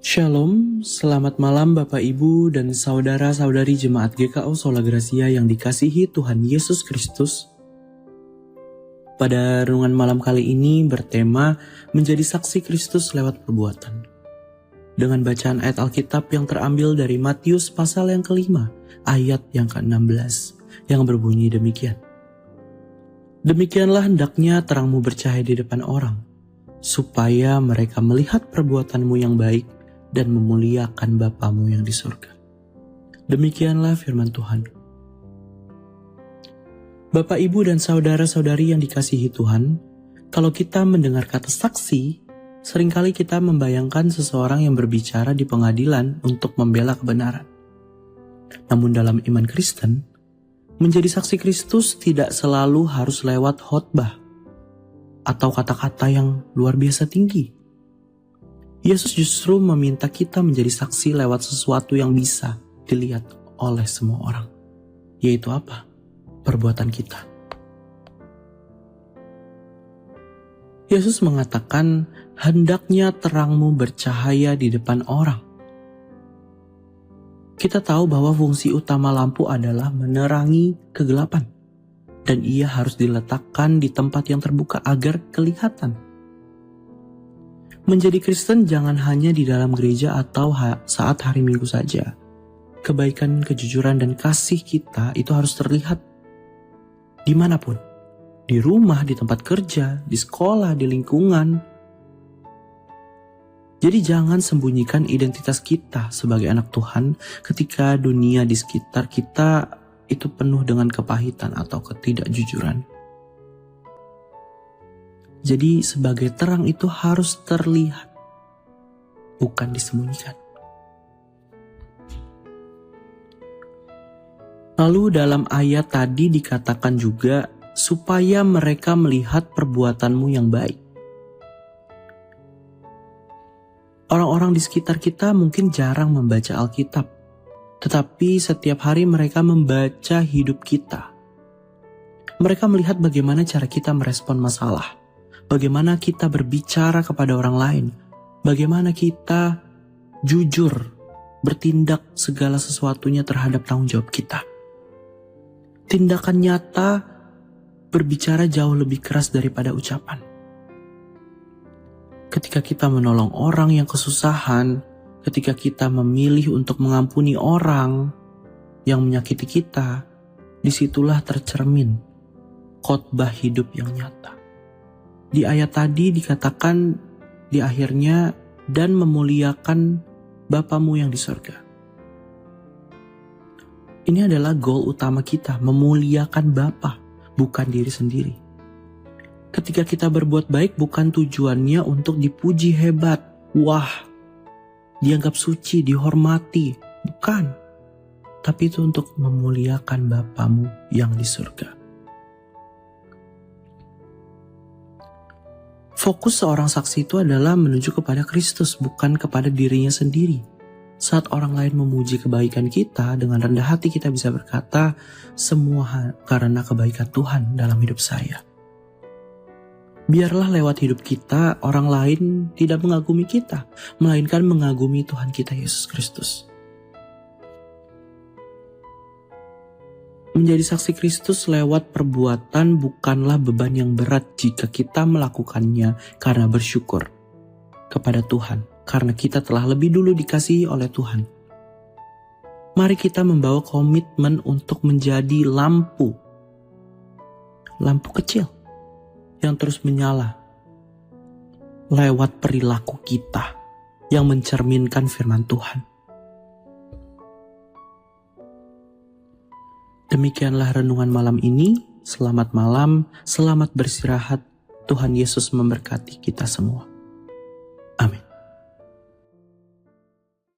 Shalom, selamat malam Bapak Ibu dan saudara-saudari Jemaat GKO Sola Gracia yang dikasihi Tuhan Yesus Kristus. Pada renungan malam kali ini bertema menjadi saksi Kristus lewat perbuatan. Dengan bacaan ayat Alkitab yang terambil dari Matius pasal yang kelima, ayat yang ke-16, yang berbunyi demikian. Demikianlah hendaknya terangmu bercahaya di depan orang, supaya mereka melihat perbuatanmu yang baik dan memuliakan Bapamu yang di surga. Demikianlah firman Tuhan. Bapak, Ibu, dan saudara-saudari yang dikasihi Tuhan, kalau kita mendengar kata saksi, seringkali kita membayangkan seseorang yang berbicara di pengadilan untuk membela kebenaran. Namun dalam iman Kristen, menjadi saksi Kristus tidak selalu harus lewat khotbah atau kata-kata yang luar biasa tinggi. Yesus justru meminta kita menjadi saksi lewat sesuatu yang bisa dilihat oleh semua orang. Yaitu apa? Perbuatan kita. Yesus mengatakan, hendaknya terangmu bercahaya di depan orang. Kita tahu bahwa fungsi utama lampu adalah menerangi kegelapan. Dan ia harus diletakkan di tempat yang terbuka agar kelihatan. Menjadi Kristen jangan hanya di dalam gereja atau saat hari Minggu saja. Kebaikan, kejujuran, dan kasih kita itu harus terlihat dimanapun. Di rumah, di tempat kerja, di sekolah, di lingkungan. Jadi jangan sembunyikan identitas kita sebagai anak Tuhan ketika dunia di sekitar kita itu penuh dengan kepahitan atau ketidakjujuran. Jadi sebagai terang itu harus terlihat, bukan disembunyikan. Lalu dalam ayat tadi dikatakan juga, supaya mereka melihat perbuatanmu yang baik. Orang-orang di sekitar kita mungkin jarang membaca Alkitab, tetapi setiap hari mereka membaca hidup kita. Mereka melihat bagaimana cara kita merespon masalah. Bagaimana kita berbicara kepada orang lain, bagaimana kita jujur bertindak segala sesuatunya terhadap tanggung jawab kita. Tindakan nyata berbicara jauh lebih keras daripada ucapan. Ketika kita menolong orang yang kesusahan, ketika kita memilih untuk mengampuni orang yang menyakiti kita, disitulah tercermin khotbah hidup yang nyata. Di ayat tadi dikatakan di akhirnya, dan memuliakan Bapamu yang di surga. Ini adalah goal utama kita, memuliakan Bapa, bukan diri sendiri. Ketika kita berbuat baik bukan tujuannya untuk dipuji hebat, wah, dianggap suci, dihormati, bukan. Tapi itu untuk memuliakan Bapamu yang di surga. Fokus seorang saksi itu adalah menuju kepada Kristus, bukan kepada dirinya sendiri. Saat orang lain memuji kebaikan kita, dengan rendah hati kita bisa berkata, semua karena kebaikan Tuhan dalam hidup saya. Biarlah lewat hidup kita, orang lain tidak mengagumi kita, melainkan mengagumi Tuhan kita Yesus Kristus. Menjadi saksi Kristus lewat perbuatan bukanlah beban yang berat jika kita melakukannya karena bersyukur kepada Tuhan, karena kita telah lebih dulu dikasihi oleh Tuhan. Mari kita membawa komitmen untuk menjadi lampu kecil yang terus menyala lewat perilaku kita yang mencerminkan firman Tuhan. Demikianlah renungan malam ini. Selamat malam, selamat beristirahat. Tuhan Yesus memberkati kita semua.